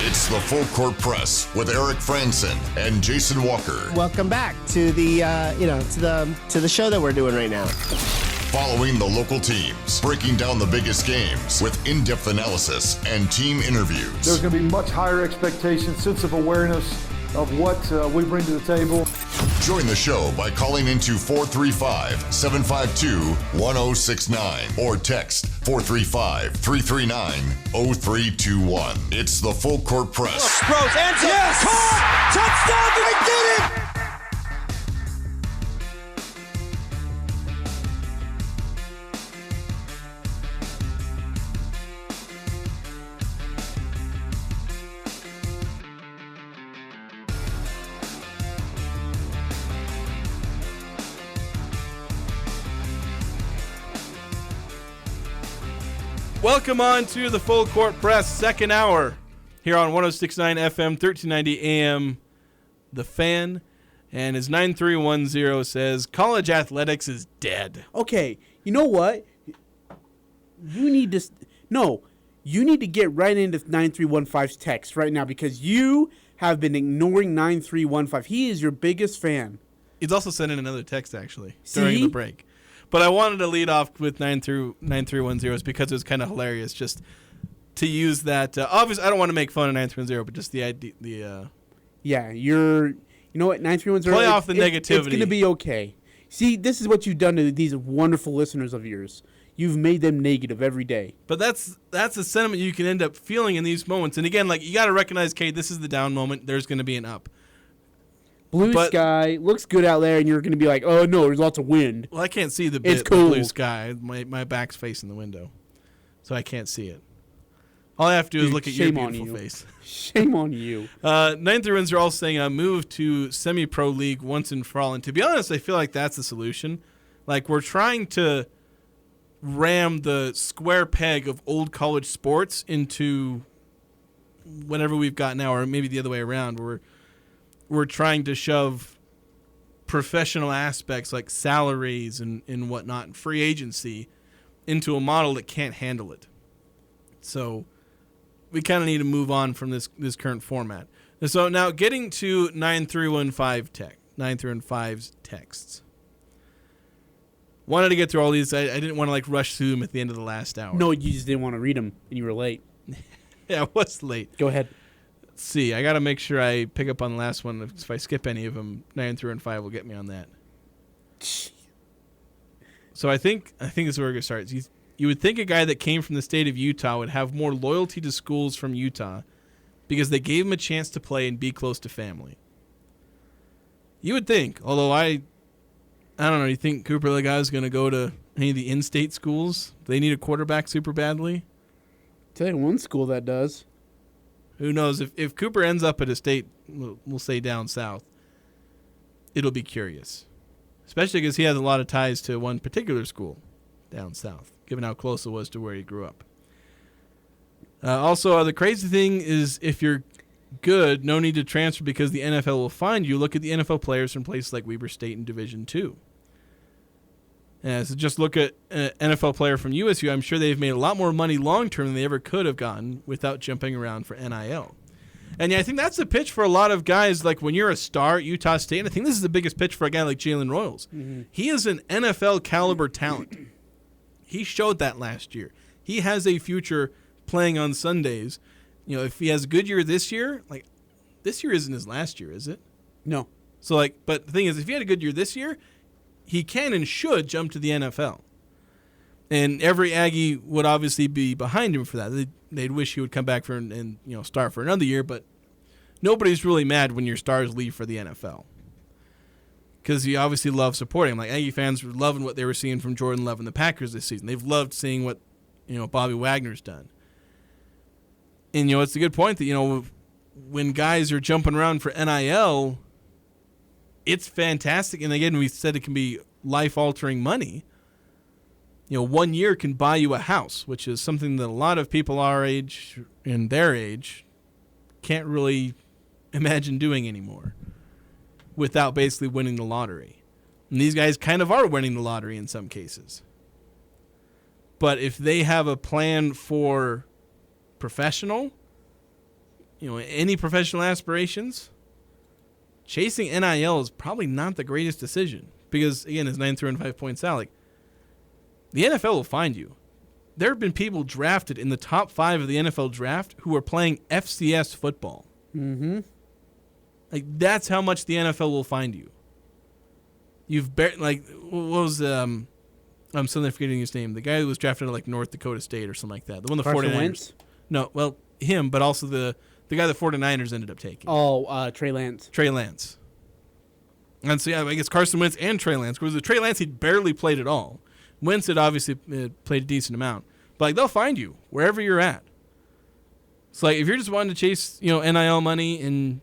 It's the Full Court Press with Eric Franson and Jason Walker. Welcome back to the to the show that we're doing right now. Following the local teams, breaking down the biggest games with in-depth analysis and team interviews. There's going to be much higher expectations, sense of awareness of what we bring to the table. Join the show by calling into 435-752-1069 or text 435-339-0321. It's the Full Court Press. Rose, answer, yes! Caught! Touchdown! They did it! Welcome on to the Full Court Press, second hour, here on 106.9 FM, 1390 AM, The Fan. And as 9310 says, college athletics is dead. Okay, you know what? You need to get right into 9315's text right now because you have been ignoring 9315. He is your biggest fan. He's also sent in another text, actually, during the break. But I wanted to lead off with 9310 because it was kind of hilarious just to use that. Obviously, I don't want to make fun of 9310, but just the idea. Yeah, you know what, 9310. Play off the negativity. It's going to be okay. See, this is what you've done to these wonderful listeners of yours. You've made them negative every day. But that's a sentiment you can end up feeling in these moments. And again, like you got to recognize, Kate, this is the down moment. There's going to be an up. Blue sky looks good out there, and you're going to be like, "Oh no, there's lots of wind." Well, I can't see the cool. blue sky. My back's facing the window, so I can't see it. All I have to do is look at your beautiful face. Shame on you. 9310 are all saying move to semi-pro league once and for all. And to be honest, I feel like that's the solution. Like we're trying to ram the square peg of old college sports into whatever we've got now, or maybe the other way around. We're trying to shove professional aspects like salaries and whatnot and free agency into a model that can't handle it. So we kind of need to move on from this current format. And so now getting to 9315's texts. Wanted to get through all these. I didn't want to rush through them at the end of the last hour. No, you just didn't want to read them, and you were late. Yeah, I was late. Go ahead. Let's see. I got to make sure I pick up on the last one. If I skip any of them, 9315 will get me on that. So I think this is where we're going to start. You would think a guy that came from the state of Utah would have more loyalty to schools from Utah because they gave him a chance to play and be close to family. You would think, although I don't know. You think Cooper Legas is going to go to any of the in-state schools? They need a quarterback super badly? Tell you one school that does. Who knows? If Cooper ends up at a state, we'll say down south, it'll be curious. Especially because he has a lot of ties to one particular school down south, given how close it was to where he grew up. Also, the crazy thing is if you're good, no need to transfer because the NFL will find you. Look at the NFL players from places like Weber State in Division II. So just look at an NFL player from USU. I'm sure they've made a lot more money long-term than they ever could have gotten without jumping around for NIL. And yeah, I think that's the pitch for a lot of guys. Like when you're a star at Utah State, and I think this is the biggest pitch for a guy like Jalen Royals. Mm-hmm. He is an NFL caliber talent. He showed that last year. He has a future playing on Sundays. If he has a good year this year, this year isn't his last year, is it? No. So but the thing is, if he had a good year this year, he can and should jump to the NFL. And every Aggie would obviously be behind him for that. They'd wish he would come back and start for another year, but nobody's really mad when your stars leave for the NFL. Because you obviously love supporting him. Like Aggie fans were loving what they were seeing from Jordan Love and the Packers this season. They've loved seeing what Bobby Wagner's done. And it's a good point that when guys are jumping around for NIL, it's fantastic. And again, we said it can be life-altering money. 1 year can buy you a house, which is something that a lot of people our age and their age can't really imagine doing anymore without basically winning the lottery. And these guys kind of are winning the lottery in some cases. But if they have a plan for professional, any professional aspirations, chasing NIL is probably not the greatest decision because, again, it's 9 through and 5 points out. Like, the NFL will find you. There have been people drafted in the top 5 of the NFL draft who are playing FCS football. Mm-hmm. Like, that's how much the NFL will find you. What was, I'm suddenly forgetting his name. The guy who was drafted at, like, North Dakota State or something like that. The one the Carson 49ers. Wentz? No, well, him, but also the guy the 49ers ended up taking. Oh, Trey Lance. Trey Lance. And so, yeah, I guess Carson Wentz and Trey Lance. Because with Trey Lance, he'd barely played at all. Wentz had obviously played a decent amount. But, like, they'll find you wherever you're at. It's like, if you're just wanting to chase, NIL money and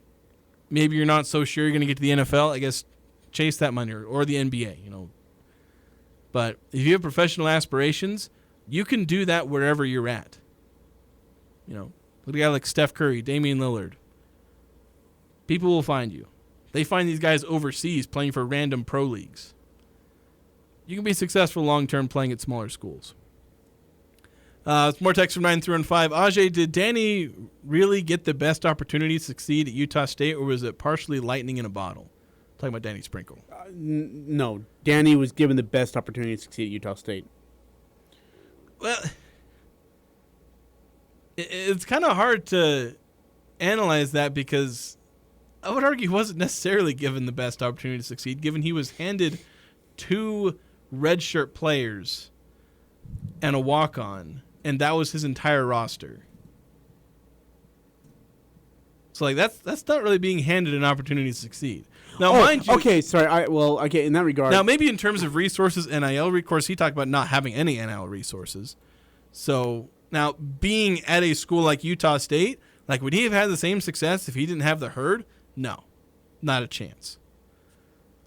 maybe you're not so sure you're going to get to the NFL, I guess chase that money or the NBA, But if you have professional aspirations, you can do that wherever you're at. Look at a guy like Steph Curry, Damian Lillard. People will find you. They find these guys overseas playing for random pro leagues. You can be successful long-term playing at smaller schools. More text from 9 through and 5. Ajay, did Danny really get the best opportunity to succeed at Utah State, or was it partially lightning in a bottle? Talking about Danny Sprinkle. No, Danny was given the best opportunity to succeed at Utah State. Well, it's kind of hard to analyze that because I would argue he wasn't necessarily given the best opportunity to succeed, given he was handed 2 redshirt players and a walk-on, and that was his entire roster. So, like, that's not really being handed an opportunity to succeed. Now, mind you, okay, sorry. In that regard. Now, maybe in terms of resources, NIL recourse, he talked about not having any NIL resources. So, now, being at a school like Utah State, like, would he have had the same success if he didn't have the herd? No, not a chance.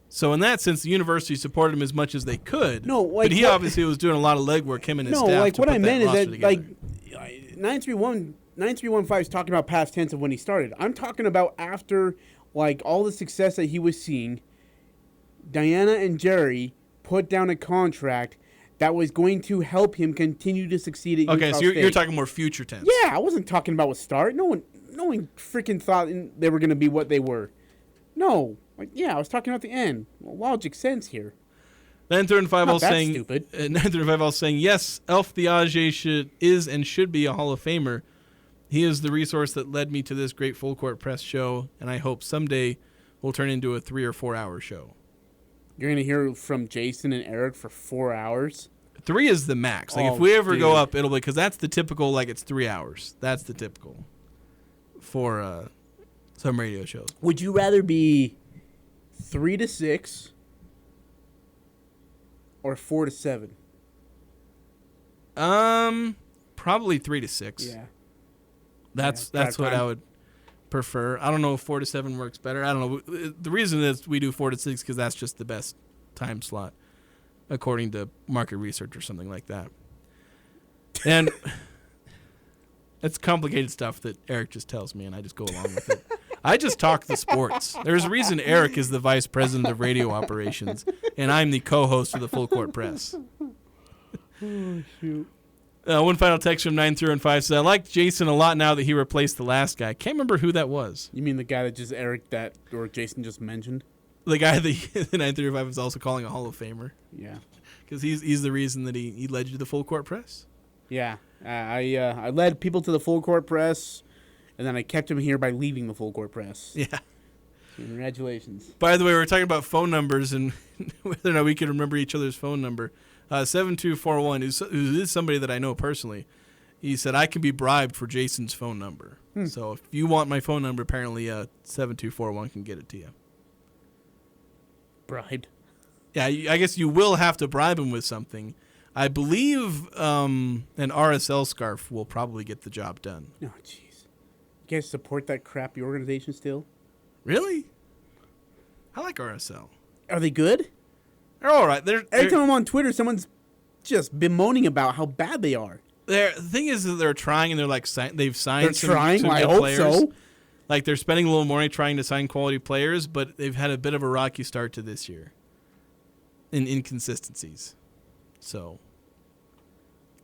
So, in that sense, the university supported him as much as they could. No, like, but he obviously was doing a lot of legwork, him and his staff. No, like, to what put I meant is that, together. like, 9315 is talking about past tense of when he started. I'm talking about after, like, all the success that he was seeing, Diana and Jerry put down a contract that was going to help him continue to succeed at Utah State. Okay, so you're talking more future tense. Yeah, I wasn't talking about what start. No one freaking thought they were going to be what they were. No. Like, yeah, I was talking about the end. Well, logic sense here. 9 through and 5 all saying stupid. 9 through and 5 all saying yes, Elf the Ajay is and should be a Hall of Famer. He is the resource that led me to this great full court press show, and I hope someday will turn into a 3 or 4 hour show. You're going to hear from Jason and Eric for 4 hours? 3 is the max. Like, if we ever go up, it'll be, because that's the typical, like, it's 3 hours. That's the typical for some radio shows. Would you rather be 3 to 6 or 4 to 7? Probably 3 to 6. Yeah. That's what I would prefer. I don't know if 4 to 7 works better. I don't know. The reason is we do 4 to 6 because that's just the best time slot, according to market research or something like that. And it's complicated stuff that Eric just tells me, and I just go along with it. I just talk the sports. There's a reason Eric is the vice president of radio operations, and I'm the co-host of the Full Court Press. Oh, shoot. One final text from 9 through and 5 says, I like Jason a lot now that he replaced the last guy. Can't remember who that was. You mean the guy that just or Jason just mentioned? The guy that the 9 through 5 is also calling a Hall of Famer. Yeah. Because he's the reason that he led you to the Full Court Press. Yeah. I led people to the Full Court Press, and then I kept him here by leaving the Full Court Press. Yeah. Congratulations. By the way, we were talking about phone numbers and whether or not we could remember each other's phone number. 7241, who is somebody that I know personally, he said, I can be bribed for Jason's phone number. So if you want my phone number, apparently 7241 can get it to you. Bribed? Yeah, I guess you will have to bribe him with something. I believe an RSL scarf will probably get the job done. Oh, jeez. You guys support that crappy organization still? Really? I like RSL. Are they good? They're all right. Every time I'm on Twitter, someone's just bemoaning about how bad they are. The thing is that they're trying, and they're like they've signed. They're trying. Some I good hope players. so. Like they're spending a little money trying to sign quality players, but they've had a bit of a rocky start to this year. In inconsistencies, so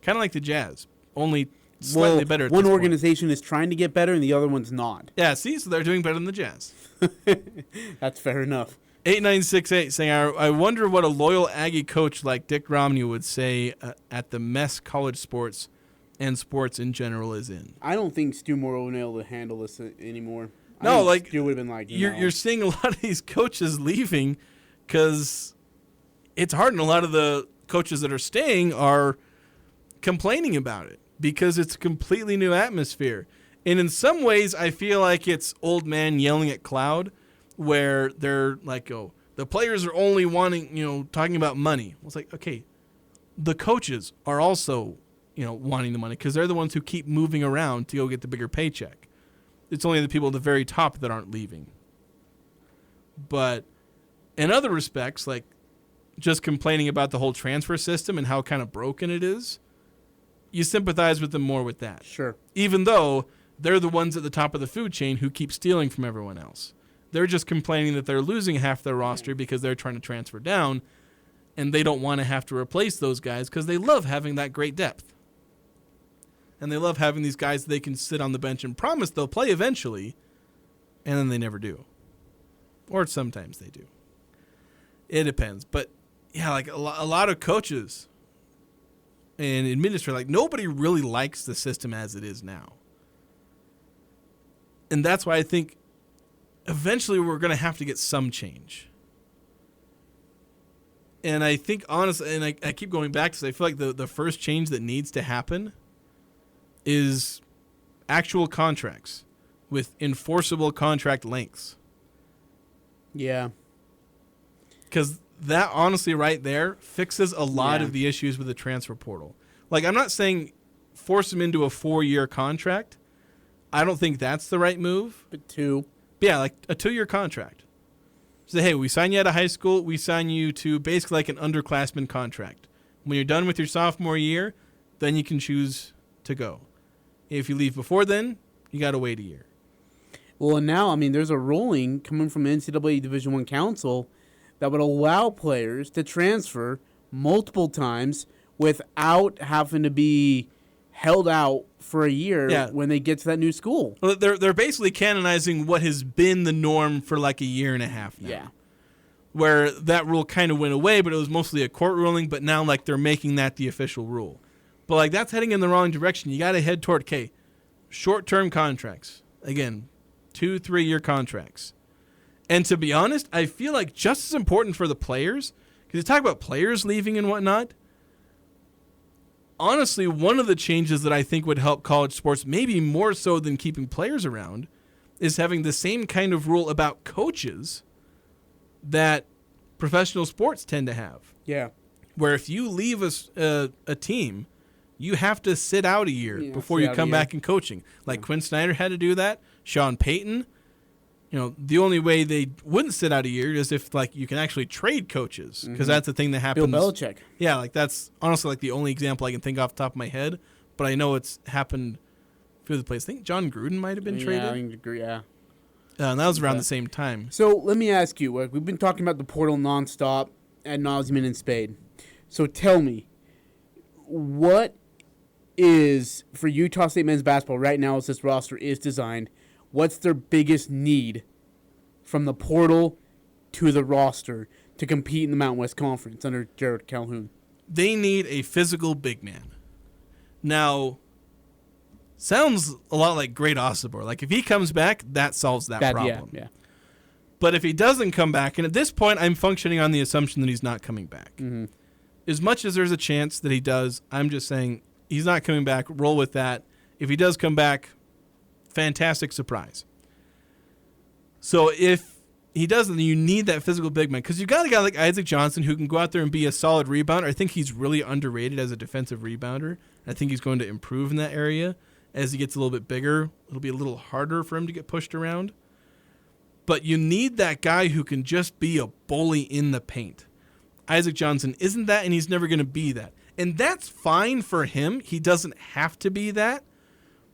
kind of like the Jazz, only slightly better at one this point. organization is trying to get better and the other one's not. Yeah, see, so they're doing better than the Jazz. That's fair enough. 8968 saying, I wonder what a loyal Aggie coach like Dick Romney would say at the mess college sports and sports in general is in. I don't think Stu Morrow will be able to handle this anymore. No, like Stu would have been like, no. you're seeing a lot of these coaches leaving because it's hard, and a lot of the coaches that are staying are complaining about it because it's a completely new atmosphere. And in some ways, I feel like it's old man yelling at cloud, where they're like, oh, the players are only wanting, talking about money. Well, it's like, okay, the coaches are also, wanting the money because they're the ones who keep moving around to go get the bigger paycheck. It's only the people at the very top that aren't leaving. But in other respects, like just complaining about the whole transfer system and how kind of broken it is, you sympathize with them more with that. Sure. Even though they're the ones at the top of the food chain who keep stealing from everyone else. They're just complaining that they're losing half their roster because they're trying to transfer down, and they don't want to have to replace those guys because they love having that great depth. And they love having these guys that they can sit on the bench and promise they'll play eventually, and then they never do. Or sometimes they do. It depends. But, yeah, like a lot of coaches and administrators, like nobody really likes the system as it is now. And that's why I think eventually we're going to have to get some change. And I think, honestly, and I keep going back to this, I feel like the first change that needs to happen is actual contracts with enforceable contract lengths. Yeah. Because that, honestly, right there fixes a lot of the issues with the transfer portal. Like, I'm not saying force them into a 4-year contract. I don't think that's the right move. But 2. Yeah, like a 2-year contract. So, hey, we sign you out of high school. We sign you to basically like an underclassman contract. When you're done with your sophomore year, then you can choose to go. If you leave before then, you got to wait a year. Well, and now, there's a ruling coming from the NCAA Division I Council that would allow players to transfer multiple times without having to be held out for a year when they get to that new school. Well, they're basically canonizing what has been the norm for like a year and a half now. Yeah. Where that rule kind of went away, but it was mostly a court ruling, but now like they're making that the official rule. But like that's heading in the wrong direction. You got to head toward, short-term contracts. Again, 2-3-year contracts. And to be honest, I feel like just as important for the players, because you talk about players leaving and whatnot, honestly, one of the changes that I think would help college sports, maybe more so than keeping players around, is having the same kind of rule about coaches that professional sports tend to have. Yeah. Where if you leave a team, you have to sit out a year before you come back in coaching. Like Quinn Snyder had to do that. Sean Payton. The only way they wouldn't sit out a year is if, like, you can actually trade coaches, because that's the thing that happens. Bill Belichick. Yeah, like, that's honestly, like, the only example I can think off the top of my head, but I know it's happened a few other places. I think John Gruden might have been traded. Yeah, I agree, yeah. And that was around the same time. So, let me ask you, we've been talking about the portal nonstop, ad nauseum and spade. So, tell me, what is, for Utah State men's basketball right now as this roster is designed, what's their biggest need from the portal to the roster to compete in the Mountain West Conference under Jared Calhoun? They need a physical big man. Now, sounds a lot like Great Osobor. Like, if he comes back, that solves that problem. Yeah. But if he doesn't come back, and at this point, I'm functioning on the assumption that he's not coming back. Mm-hmm. As much as there's a chance that he does, I'm just saying he's not coming back. Roll with that. If he does come back, fantastic surprise. So if he doesn't, you need that physical big man, because you got a guy like Isaac Johnson who can go out there and be a solid rebounder. I think he's really underrated as a defensive rebounder. I think he's going to improve in that area as he gets a little bit bigger. It'll be a little harder for him to get pushed around. But you need that guy who can just be a bully in the paint. Isaac Johnson isn't that, and he's never going to be that. And that's fine for him. He doesn't have to be that,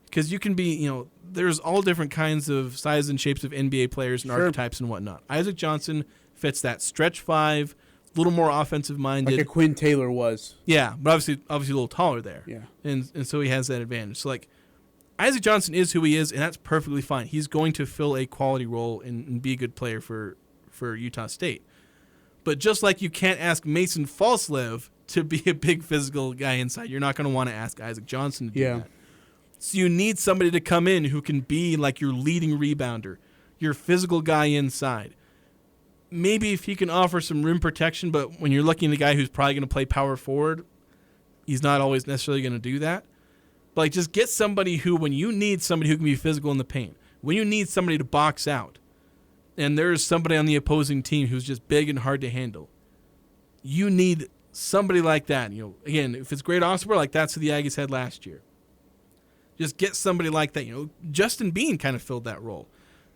because you can be, there's all different kinds of sizes and shapes of NBA players and archetypes and whatnot. Isaac Johnson fits that stretch 5, little more offensive minded. Like a Quinn Taylor was. Yeah, but obviously a little taller there. Yeah. And so he has that advantage. So, like, Isaac Johnson is who he is, and that's perfectly fine. He's going to fill a quality role and be a good player for Utah State. But just like you can't ask Mason Falslev to be a big physical guy inside, you're not going to want to ask Isaac Johnson to do that. So you need somebody to come in who can be like your leading rebounder, your physical guy inside. Maybe if he can offer some rim protection, but when you're looking at a guy who's probably going to play power forward, he's not always necessarily going to do that. But like, just get somebody who, when you need somebody who can be physical in the paint, when you need somebody to box out, and there's somebody on the opposing team who's just big and hard to handle, you need somebody like that. You know, again, if it's Great Osborne, like that's who the Aggies had last year. Just get somebody like that. You know, Justin Bean kind of filled that role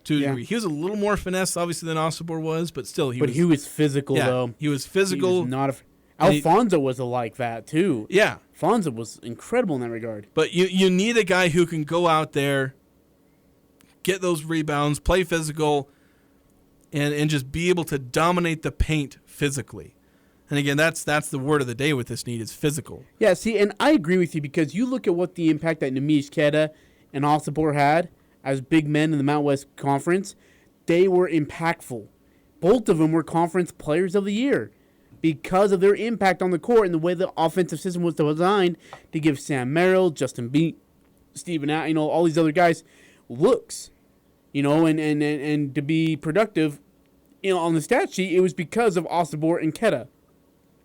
to a degree. He was a little more finesse, obviously, than Osborne was, but still, he was physical, though. He was physical. He was Alfonso was like that, too. Yeah. Alfonso was incredible in that regard. But you need a guy who can go out there, get those rebounds, play physical, and just be able to dominate the paint physically. And again, that's the word of the day with this need is physical. Yeah, see, and I agree with you because you look at what the impact that Neemias Queta and Osborne had as big men in the Mountain West Conference. They were impactful. Both of them were conference players of the year because of their impact on the court and the way the offensive system was designed to give Sam Merrill, Justin Bean, Stephen, all these other guys looks, and to be productive, on the stat sheet, it was because of Osborne and Queta.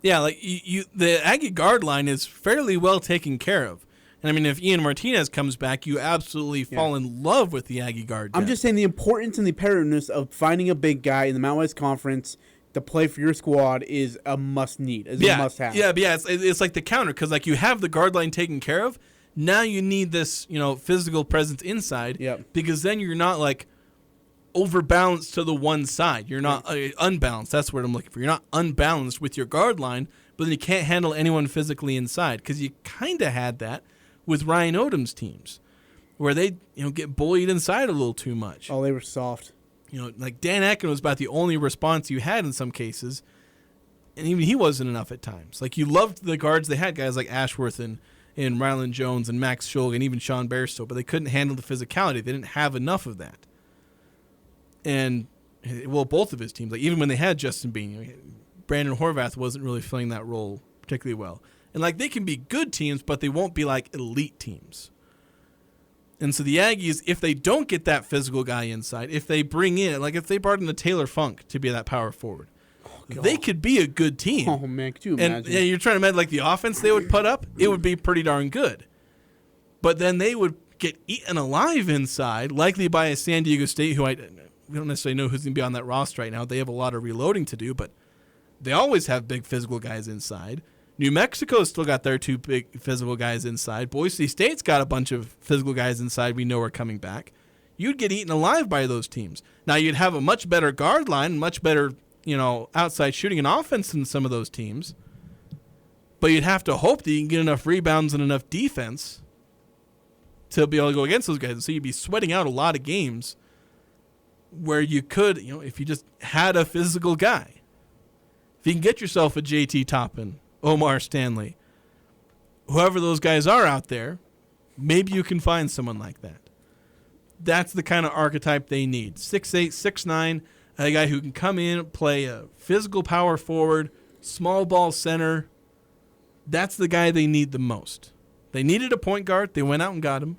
Yeah, like the Aggie guard line is fairly well taken care of. And I mean, if Ian Martinez comes back, you absolutely fall in love with the Aggie guard. I'm just saying the importance and the imperativeness of finding a big guy in the Mountain West Conference to play for your squad is a must-need, a must-have. Yeah, but it's like the counter, because like you have the guard line taken care of. Now you need this, physical presence inside, because then you're not like overbalanced to the one side. You're not unbalanced. That's what I'm looking for. You're not unbalanced with your guard line, but then you can't handle anyone physically inside, because you kind of had that with Ryan Odom's teams, where they get bullied inside a little too much. Oh, they were soft. Like Dan Akin was about the only response you had in some cases, and even he wasn't enough at times. Like, you loved the guards. They had guys like Ashworth and Ryland Jones and Max Schulg and even Sean Bairstow, but they couldn't handle the physicality. They didn't have enough of that. And, well, both of his teams, like even when they had Justin Bean, Brandon Horvath wasn't really filling that role particularly well. And, like, they can be good teams, but they won't be, like, elite teams. And so the Aggies, if they don't get that physical guy inside, if they bring in, like if they brought in the Taylor Funk to be that power forward, they could be a good team. Oh, man, could you imagine? And you're trying to imagine, like, the offense they would put up, it would be pretty darn good. But then they would get eaten alive inside, likely by a San Diego State who we don't necessarily know who's going to be on that roster right now. They have a lot of reloading to do, but they always have big physical guys inside. New Mexico's still got their two big physical guys inside. Boise State's got a bunch of physical guys inside we know are coming back. You'd get eaten alive by those teams. Now, you'd have a much better guard line, much better, outside shooting and offense than some of those teams. But you'd have to hope that you can get enough rebounds and enough defense to be able to go against those guys. So you'd be sweating out a lot of games where you could, if you just had a physical guy. If you can get yourself a JT Toppin, Omar Stanley, whoever those guys are out there, maybe you can find someone like that. That's the kind of archetype they need. 6'8", 6'9", a guy who can come in, play a physical power forward, small ball center. That's the guy they need the most. They needed a point guard. They went out and got him.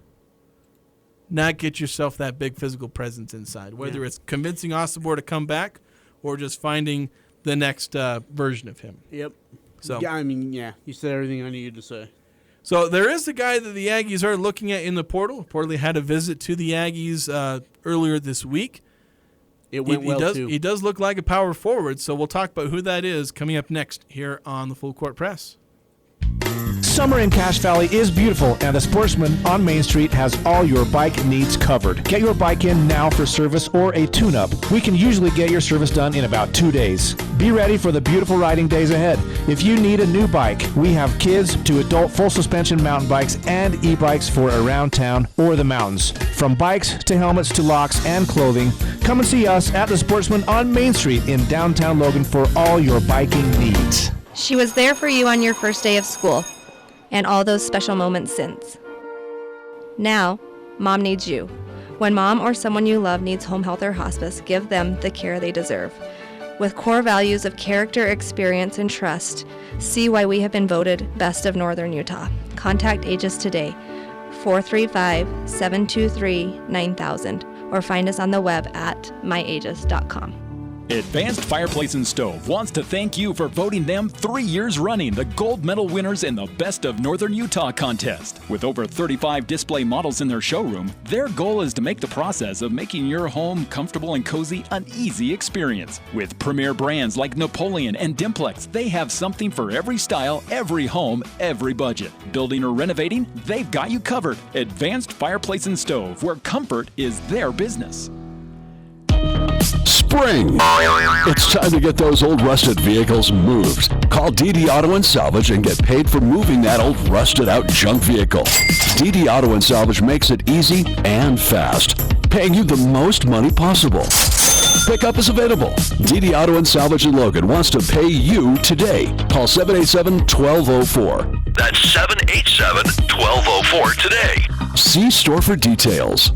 Now get yourself that big physical presence inside, whether it's convincing Osborne to come back or just finding the next version of him. Yep. So you said everything I needed to say. So there is a guy that the Aggies are looking at in the portal. Reportedly had a visit to the Aggies earlier this week. It went too. He does look like a power forward, so we'll talk about who that is coming up next here on the Full Court Press. Summer in Cache Valley is beautiful, and the Sportsman on Main Street has all your bike needs covered. Get your bike in now for service or a tune-up. We can usually get your service done in about 2 days. Be ready for the beautiful riding days ahead. If you need a new bike, we have kids to adult full suspension mountain bikes and e-bikes for around town or the mountains. From bikes to helmets to locks and clothing, come and see us at the Sportsman on Main Street in downtown Logan for all your biking needs. She was there for you on your first day of school, and all those special moments since. Now, Mom needs you. When Mom or someone you love needs home health or hospice, give them the care they deserve. With core values of character, experience, and trust, see why we have been voted Best of Northern Utah. Contact Aegis today, 435-723-9000, or find us on the web at myaegis.com. Advanced Fireplace and Stove wants to thank you for voting them 3 years running the gold medal winners in the Best of Northern Utah contest. With over 35 display models in their showroom, their goal is to make the process of making your home comfortable and cozy an easy experience. With premier brands like Napoleon and Dimplex, they have something for every style, every home, every budget. Building or renovating, they've got you covered. Advanced Fireplace and Stove, where comfort is their business. Spring! It's time to get those old rusted vehicles moved. Call DD Auto and Salvage and get paid for moving that old rusted out junk vehicle. DD Auto and Salvage makes it easy and fast, paying you the most money possible. Pickup is available. DD Auto and Salvage in Logan wants to pay you today. Call 787-1204. That's 787-1204 today. See store for details.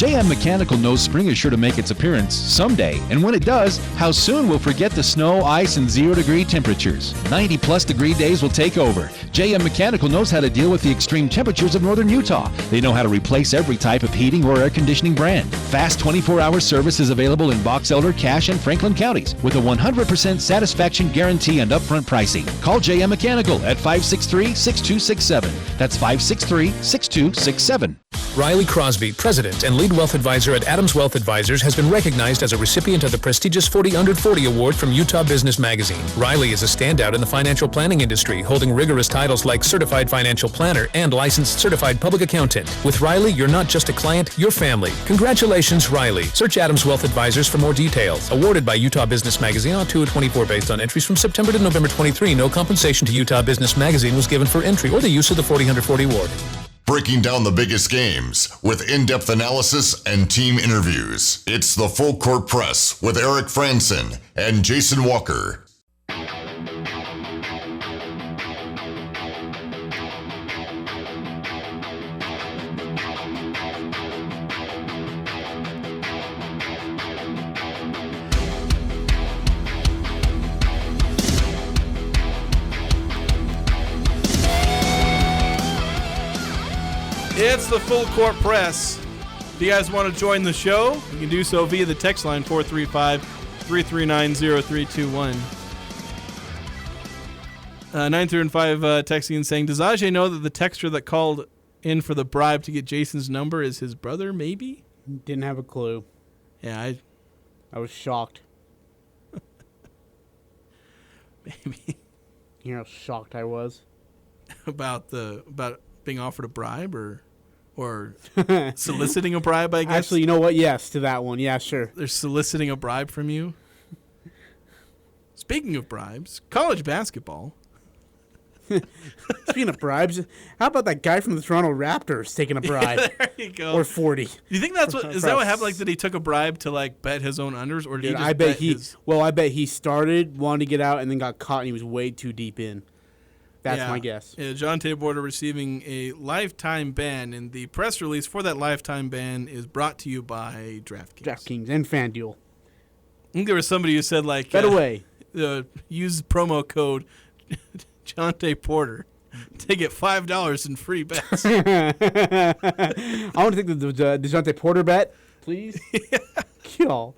JM Mechanical knows spring is sure to make its appearance someday, and when it does, how soon we'll forget the snow, ice, and 0-degree temperatures. 90-plus degree days will take over. JM Mechanical knows how to deal with the extreme temperatures of northern Utah. They know how to replace every type of heating or air conditioning brand. Fast 24-hour service is available in Box Elder, Cache, and Franklin counties with a 100% satisfaction guarantee and upfront pricing. Call JM Mechanical at 563-6267. That's 563-6267. Riley Crosby, President and Lead Wealth Advisor at Adams Wealth Advisors, has been recognized as a recipient of the prestigious 40 Under 40 Award from Utah Business Magazine. Riley is a standout in the financial planning industry, holding rigorous titles like Certified Financial Planner and Licensed Certified Public Accountant. With Riley, you're not just a client, you're family. Congratulations, Riley. Search Adams Wealth Advisors for more details. Awarded by Utah Business Magazine on 2/24 based on entries from September to November 23. No compensation to Utah Business Magazine was given for entry or the use of the 40 Under 40 Award. Breaking down the biggest games with in-depth analysis and team interviews. It's the Full Court Press with Eric Franson and Jason Walker. It's the Full Court Press. If you guys want to join the show, you can do so via the text line 435-339-0321. 905 texting and saying, does Ajay know that the texter that called in for the bribe to get Jason's number is his brother, maybe? Didn't have a clue. Yeah, I was shocked. Maybe. You know how shocked I was? About being offered a bribe or soliciting a bribe, I guess? Actually, you know what? Yes, to that one. Yeah, sure. They're soliciting a bribe from you. Speaking of bribes, college basketball. Speaking of bribes, how about that guy from the Toronto Raptors taking a bribe? There you go. Or 40. Do you think that's is that what happened? Like, did he took a bribe to bet his own unders, or did he just I bet he started, wanted to get out, and then got caught, and he was way too deep in. That's my guess. Yeah, John Taborda receiving a lifetime ban, and the press release for that lifetime ban is brought to you by DraftKings. DraftKings and FanDuel. I think there was somebody who said, By the way, use promo code Jonte Porter to get $5 in free bets. I want to take the DeJounte Porter bet, please. Y'all.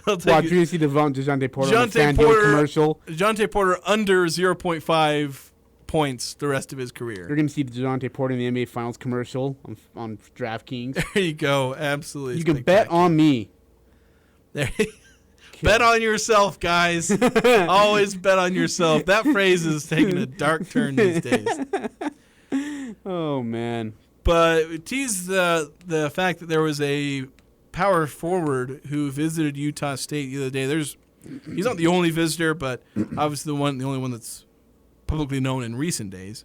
You're going to see the DeJounte Porter on the FanDuel commercial. DeJounte Porter under 0.5 points the rest of his career. You're going to see the DeJounte Porter in the NBA Finals commercial on DraftKings. There you go. Absolutely. You can bet on me. There. Bet on yourself, guys. Always bet on yourself. That phrase is taking a dark turn these days. Oh, man. But tease the fact that there was a power forward who visited Utah State the other day. He's not the only visitor, but obviously the only one that's publicly known in recent days.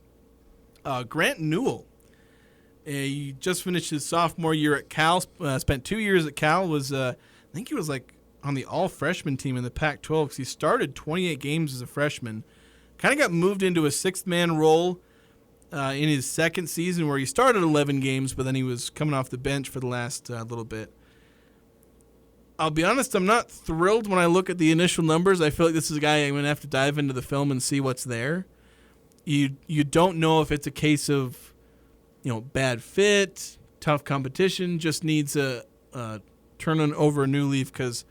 Grant Newell. He just finished his sophomore year at Cal. Spent 2 years at Cal. I think he was like on the all-freshman team in the Pac-12 because he started 28 games as a freshman. Kind of got moved into a sixth-man role in his second season where he started 11 games, but then he was coming off the bench for the last little bit. I'll be honest, I'm not thrilled when I look at the initial numbers. I feel like this is a guy I'm going to have to dive into the film and see what's there. You don't know if it's a case of bad fit, tough competition, just needs a turn over a new leaf because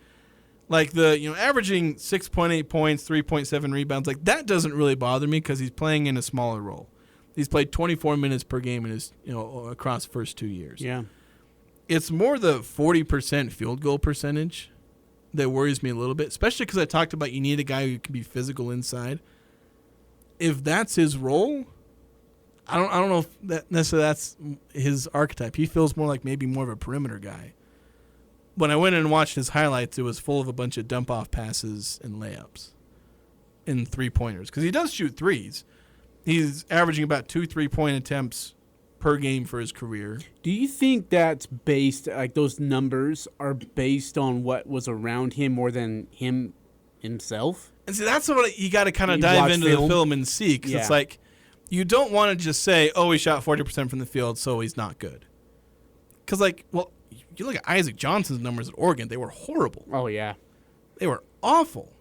averaging 6.8 points, 3.7 rebounds, like that doesn't really bother me because he's playing in a smaller role. He's played 24 minutes per game in his across the first 2 years. Yeah. It's more the 40% field goal percentage that worries me a little bit, especially because I talked about you need a guy who can be physical inside. If that's his role, I don't know if that necessarily that's his archetype. He feels more like maybe more of a perimeter guy. When I went and watched his highlights, it was full of a bunch of dump-off passes and layups and three-pointers because he does shoot threes. He's averaging about 2 3-point attempts per game for his career. Do you think that's based, like those numbers are based on what was around him more than him himself? And see, that's what you got to kind of dive into the film and see because it's like you don't want to just say, oh, he shot 40% from the field, so he's not good. Because, you look at Isaac Johnson's numbers at Oregon, they were horrible. Oh, yeah. They were awful.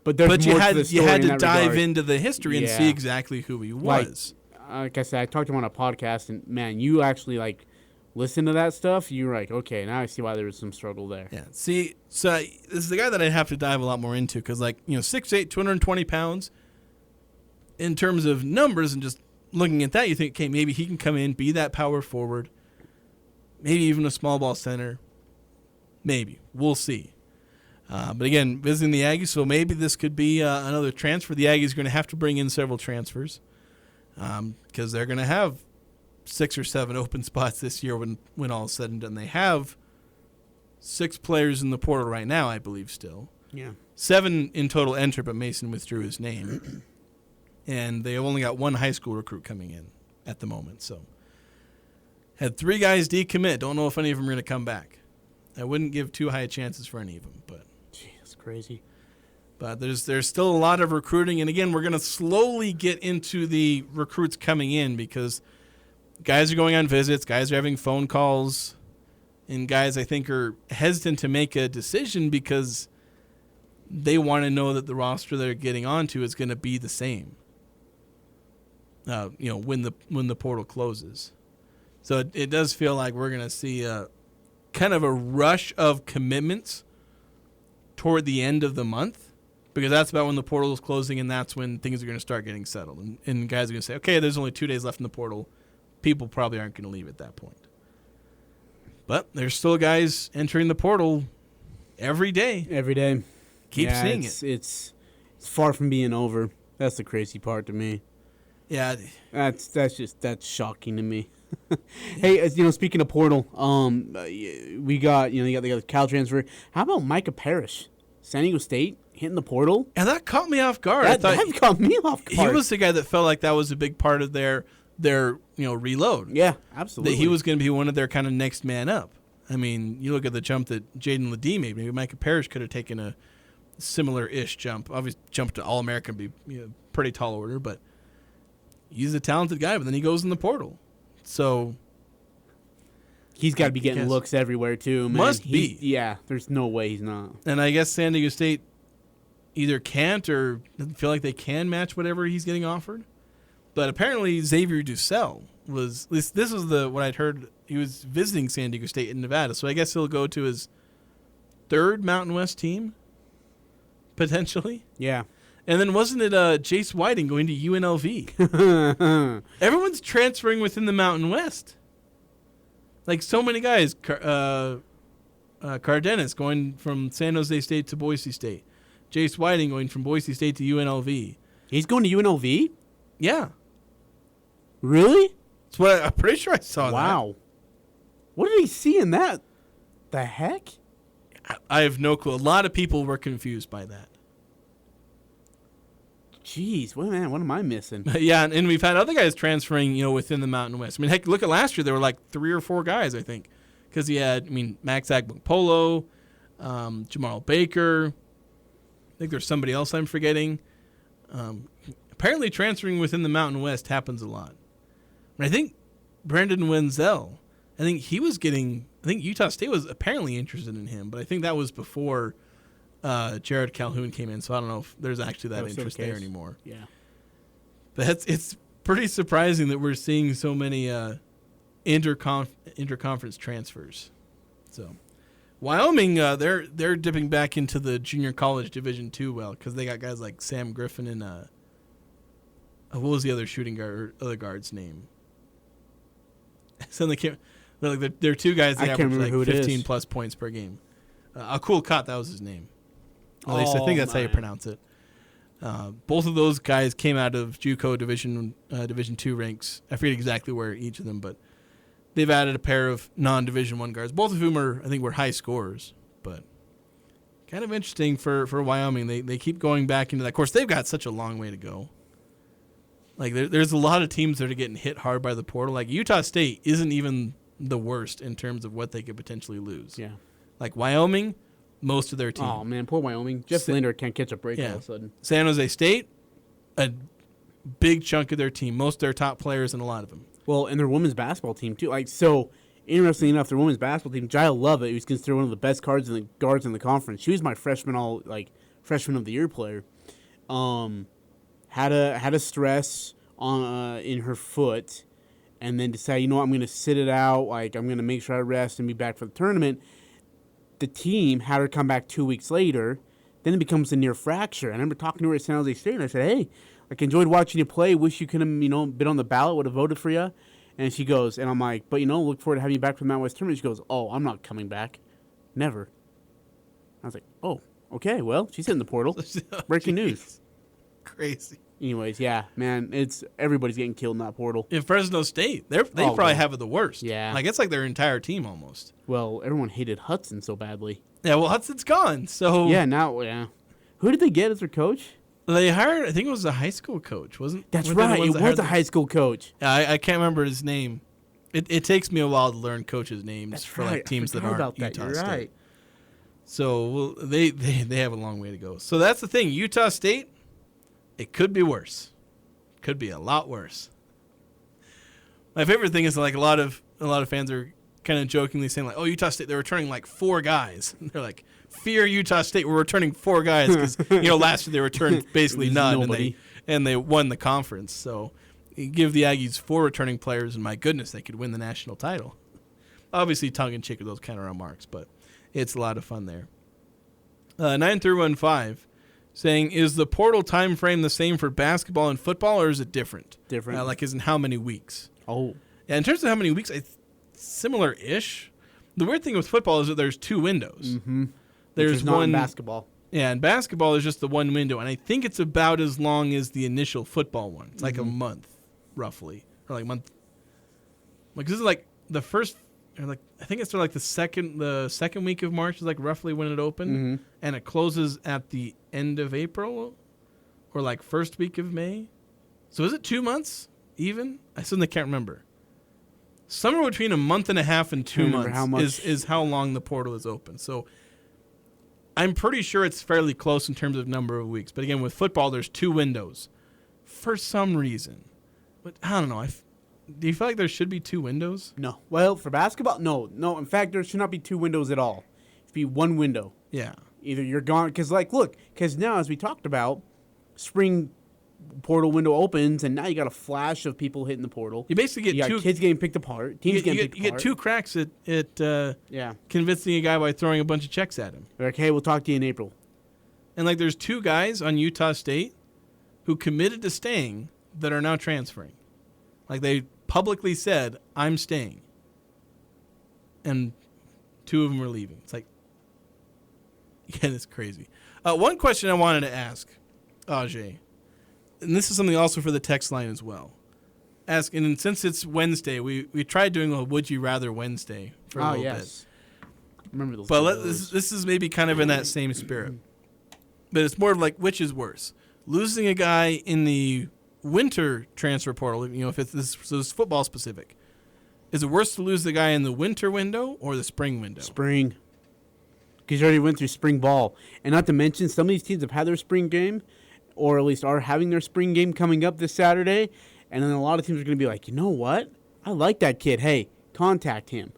But you had to dive into the history and see exactly who he was. Like I said, I talked to him on a podcast, and man, you actually listen to that stuff. You're like, okay, now I see why there was some struggle there. Yeah. See, so this is the guy that I'd have to dive a lot more into because, 6'8", 220 pounds. In terms of numbers and just looking at that, you think, okay, maybe he can come in, be that power forward, maybe even a small ball center. Maybe. We'll see. But again, visiting the Aggies, so maybe this could be another transfer. The Aggies are going to have to bring in several transfers because they're going to have 6 or 7 open spots this year when all is said and done. They have 6 players in the portal right now, I believe, still. Yeah. 7 in total enter, but Mason withdrew his name. And they only got 1 high school recruit coming in at the moment. So had 3 guys decommit. Don't know if any of them are going to come back. I wouldn't give too high chances for any of them, but that's crazy. But there's still a lot of recruiting, and again, we're going to slowly get into the recruits coming in because guys are going on visits, guys are having phone calls, and guys I think are hesitant to make a decision because they want to know that the roster they're getting onto is going to be the same. When the portal closes, so it does feel like we're going to see a kind of a rush of commitments toward the end of the month, because that's about when the portal is closing, and that's when things are going to start getting settled. And guys are going to say, okay, there's only 2 days left in the portal. People probably aren't going to leave at that point. But there's still guys entering the portal every day. Every day. Keep seeing it. It's far from being over. That's the crazy part to me. Yeah. That's shocking to me. Hey, speaking of portal, we got the Cal transfer. How about Micah Parrish, San Diego State hitting the portal? And that caught me off guard. That caught me off guard. He was the guy that felt like that was a big part of their reload. Yeah, absolutely. That he was going to be one of their kind of next man up. I mean, you look at the jump that Jaden Ledee made. Maybe Micah Parrish could have taken a similar-ish jump. Obviously, jump to All-American would be a pretty tall order, but he's a talented guy. But then he goes in the portal. So he's got to be getting looks everywhere too, man. Must be. Yeah, there's no way he's not. And I guess San Diego State either can't or doesn't feel like they can match whatever he's getting offered. But apparently Xavier Dussel was this was what I'd heard. He was visiting San Diego State in Nevada, so I guess he'll go to his 3rd Mountain West team potentially. Yeah. And then wasn't it Jace Whiting going to UNLV? Everyone's transferring within the Mountain West. Like so many guys. Cardenas going from San Jose State to Boise State. Jace Whiting going from Boise State to UNLV. He's going to UNLV? Yeah. Really? That's what I'm pretty sure I saw. Wow. What did he see in that? The heck? I have no clue. A lot of people were confused by that. Jeez, what am I missing? Yeah, and we've had other guys transferring, within the Mountain West. I mean, heck, look at last year. There were like 3 or 4 guys, I think. Because he had, Max Agbonkpolo, Jamal Baker. I think there's somebody else I'm forgetting. Apparently transferring within the Mountain West happens a lot. And I think Brandon Wenzel, I think Utah State was apparently interested in him, but I think that was before Jared Calhoun came in, so I don't know if there's actually that interest there anymore. Yeah. But it's pretty surprising that we're seeing so many interconference transfers. So Wyoming, they're dipping back into the junior college Division II because they got guys like Sam Griffin and what was the other shooting guard or other guard's name? So they're 2 guys that average like 15 plus points per game. Akul Khat, that was his name. At least I think that's how you pronounce it. Both of those guys came out of JUCO Division II ranks. I forget exactly where each of them, but they've added a pair of non-Division I guards, both of whom were high scorers. But kind of interesting for Wyoming. They keep going back into that. Of course, they've got such a long way to go. Like there's a lot of teams that are getting hit hard by the portal. Like Utah State isn't even the worst in terms of what they could potentially lose. Yeah. Like Wyoming, most of their team. Oh, man, poor Wyoming. Jeff Linder can't catch a break all of a sudden. San Jose State, a big chunk of their team, most of their top players and a lot of them. Well, and their women's basketball team, too. So, interestingly enough, their women's basketball team, Jaya Lovett, who's considered one of the best guards in the conference. She was my freshman of the year player. Had a stress in her foot, and then decided, I'm going to sit it out. Like, I'm going to make sure I rest and be back for the tournament. The team had her come back 2 weeks later. Then it becomes a near fracture. I remember talking to her at San Jose State, and I said, hey, enjoyed watching you play. Wish you could have, been on the ballot, would have voted for you. And she goes, and I'm like, but, look forward to having you back for the Mountain West tournament. She goes, oh, I'm not coming back. Never. I was like, oh, okay, well, she's in the portal. Breaking news. Crazy. Anyways, yeah, man, everybody's getting killed in that portal. In Fresno State, they probably have it the worst. Yeah. Like, it's like their entire team almost. Well, everyone hated Hudson so badly. Yeah, well, Hudson's gone, so... Yeah, now. Who did they get as their coach? They hired, I think it was a high school coach, wasn't? That's right, it was a high school coach. Yeah, I can't remember his name. It takes me a while to learn coaches' names for like teams that aren't Utah State. Right. So they have a long way to go. So that's the thing. Utah State, it could be worse. Could be a lot worse. My favorite thing is like a lot of fans are kind of jokingly saying like, "Oh, Utah State, they're returning like 4 guys." And they're like, "Fear Utah State, we're returning 4 guys because last year they returned basically none and they won the conference." So you give the Aggies 4 returning players, and my goodness, they could win the national title. Obviously, tongue in cheek with those kind of remarks, but it's a lot of fun there. 9315 saying, is the portal time frame the same for basketball and football, or is it different? Different. Like, is in how many weeks? Oh. Yeah, in terms of how many weeks, similar-ish. The weird thing with football is that there's 2 windows. Mm-hmm. There's not one in basketball. Yeah, in basketball, there's just the one window, and I think it's about as long as the initial football one. It's like a month, roughly, or like a month. Like this is like the first, or like I think it's like the second week of March is like roughly when it opened, and it closes at the end of April, or like first week of May. So is it 2 months even? I suddenly can't remember. Somewhere between a month and a half and 2 months is how long the portal is open. So I'm pretty sure it's fairly close in terms of number of weeks. But again, with football, there's 2 windows for some reason. But I don't know. Do you feel like there should be 2 windows? No. Well, for basketball, no. In fact, there should not be 2 windows at all. It should be 1 window. Yeah. Either you're gone, because now, as we talked about, spring portal window opens, and now you got a flash of people hitting the portal. You basically get 2 kids getting picked apart. Teams getting picked apart. You get 2 cracks at convincing a guy by throwing a bunch of checks at him. They're like, hey, we'll talk to you in April. And like, there's 2 guys on Utah State who committed to staying that are now transferring. Like, they publicly said, "I'm staying." And 2 of them are leaving. It's like, yeah, it's crazy. One question I wanted to ask Ajay, and this is something also for the text line as well. And since it's Wednesday, we tried doing a Would You Rather Wednesday for a little bit. Remember those. But this is maybe kind of in that same spirit. But it's more of like, which is worse? Losing a guy in the winter transfer portal, if it's football specific. Is it worse to lose the guy in the winter window or the spring window? Spring. Because you already went through spring ball. And not to mention, some of these teams have had their spring game, or at least are having their spring game coming up this Saturday. And then a lot of teams are going to be like, you know what? I like that kid. Hey, contact him.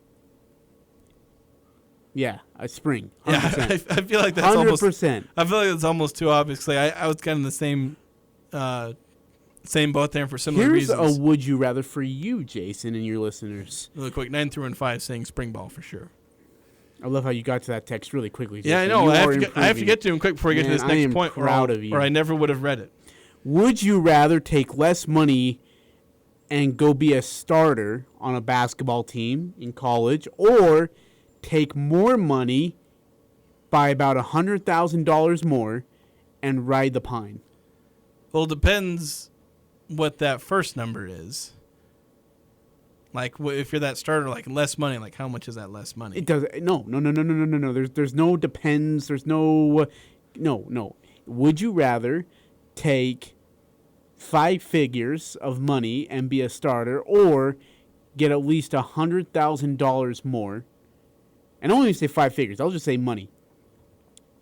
Yeah, spring. 100%. Yeah, I feel like that's 100%. I feel like it's almost too obvious. Like I was kind of the same boat there for similar reasons. Here's a would you rather for you, Jason, and your listeners. Really quick, 9-5 saying spring ball for sure. I love how you got to that text really quickly, Jason. Yeah, I know. I have to get to him quick before I get to this next point, proud of you. or I never would have read it. Would you rather take less money and go be a starter on a basketball team in college, or take more money by about $100,000 more and ride the pine? Well, it depends what that first number is. Like, if you're that starter, like less money, like how much is that less money? It does no. There's no depends. There's no. Would you rather take 5 figures of money and be a starter, or get at least $100,000 more? And I don't even say 5 figures. I'll just say money.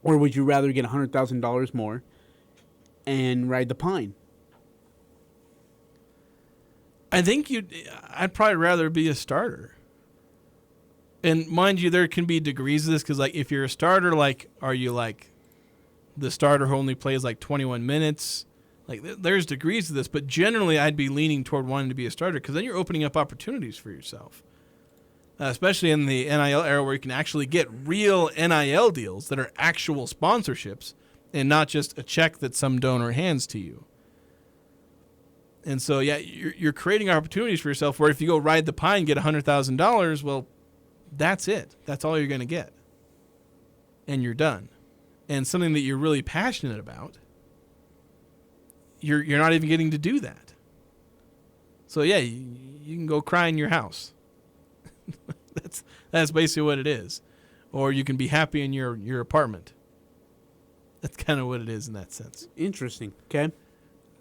Or would you rather get $100,000 more and ride the pine? I think I'd probably rather be a starter. And mind you, there can be degrees of this, because like if you're a starter, like are you like the starter who only plays like 21 minutes? Like there's degrees of this, but generally I'd be leaning toward wanting to be a starter, because then you're opening up opportunities for yourself. Especially in the NIL era, where you can actually get real NIL deals that are actual sponsorships and not just a check that some donor hands to you. And so, yeah, you're creating opportunities for yourself where if you go ride the pine and get $100,000, well, that's it. That's all you're going to get. And you're done. And something that you're really passionate about, you're not even getting to do that. So, yeah, you can go cry in your house. That's basically what it is. Or you can be happy in your apartment. That's kind of what it is in that sense. Interesting. Okay.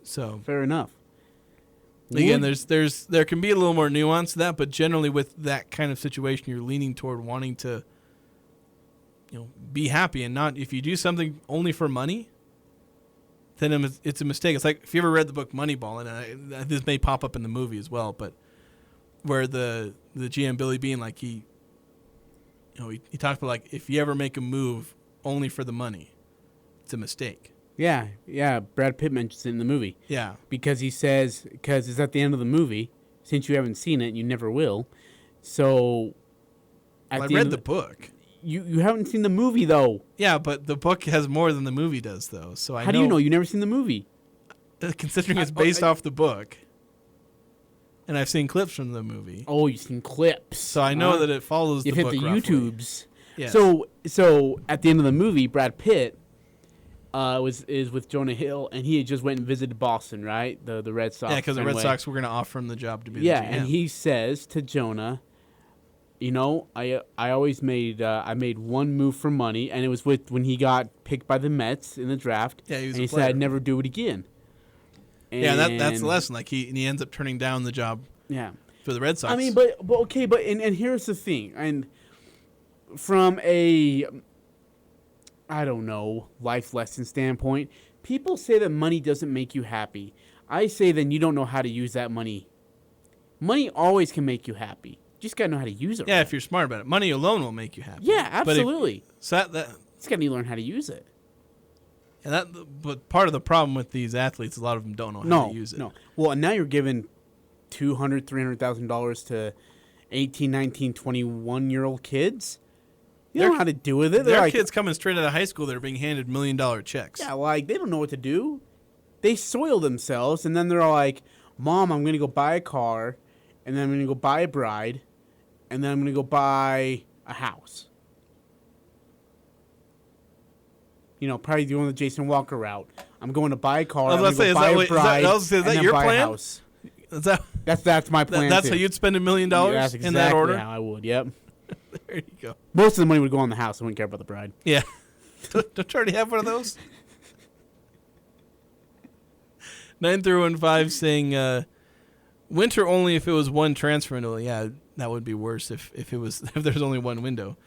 So fair enough. Again, there can be a little more nuance to that, but generally with that kind of situation, you're leaning toward wanting to, be happy, and not, if you do something only for money, then it's a mistake. It's like, if you ever read the book Moneyball, and this may pop up in the movie as well, but where the GM Billy Bean, like he talks about, like, if you ever make a move only for the money, it's a mistake. Yeah. Brad Pitt mentions it in the movie. Yeah. Because he says, because it's at the end of the movie, since you haven't seen it and you never will. So, I read the book. You haven't seen the movie, though. Yeah, but the book has more than the movie does, though. So How do you know? You've never seen the movie? Considering it's based off the book. And I've seen clips from the movie. Oh, you've seen clips. So I know that it follows the book roughly. You've hit the YouTubes. Yes. So at the end of the movie, Brad Pitt is with Jonah Hill, and he had just went and visited Boston, right? The Red Sox. Yeah, because the Red Sox were going to offer him the job to be the GM. Yeah, and he says to Jonah, I always made one move for money, and it was when he got picked by the Mets in the draft. Yeah, he was and he a player. said I'd never do it again. And that's the lesson. Like he ends up turning down the job. Yeah. For the Red Sox. I mean, but here's the thing, and from a, I don't know, life lesson standpoint, people say that money doesn't make you happy. I say then you don't know how to use that money. Money always can make you happy. You just gotta know how to use it. Yeah, right. If you're smart about it, money alone will make you happy. Yeah, absolutely. Just gotta learn how to use it. And but part of the problem with these athletes, a lot of them don't know how to use it. No. Well, and now you're giving $200,000, $300,000 to 18, 19, 21-year-old kids. You don't know how to do with it. They're kids coming straight out of high school that are being handed $1 million checks. Yeah, like, they don't know what to do. They soil themselves, and then they're all like, Mom, I'm going to go buy a car, and then I'm going to go buy a bride, and then I'm going to go buy a house. probably doing the Jason Walker route. I'm going to buy a car. I was going to buy a bride. Is that your plan? House. Is that, that's my plan. That's too. how you'd spend $1 million That's in that order? how I would, yep. There you go. Most of the money would go on the house. I wouldn't care about the bride. Yeah. Don't you already have one of those? 9-5 saying winter only if it was one transfer window. Yeah, that would be worse if there's only one window.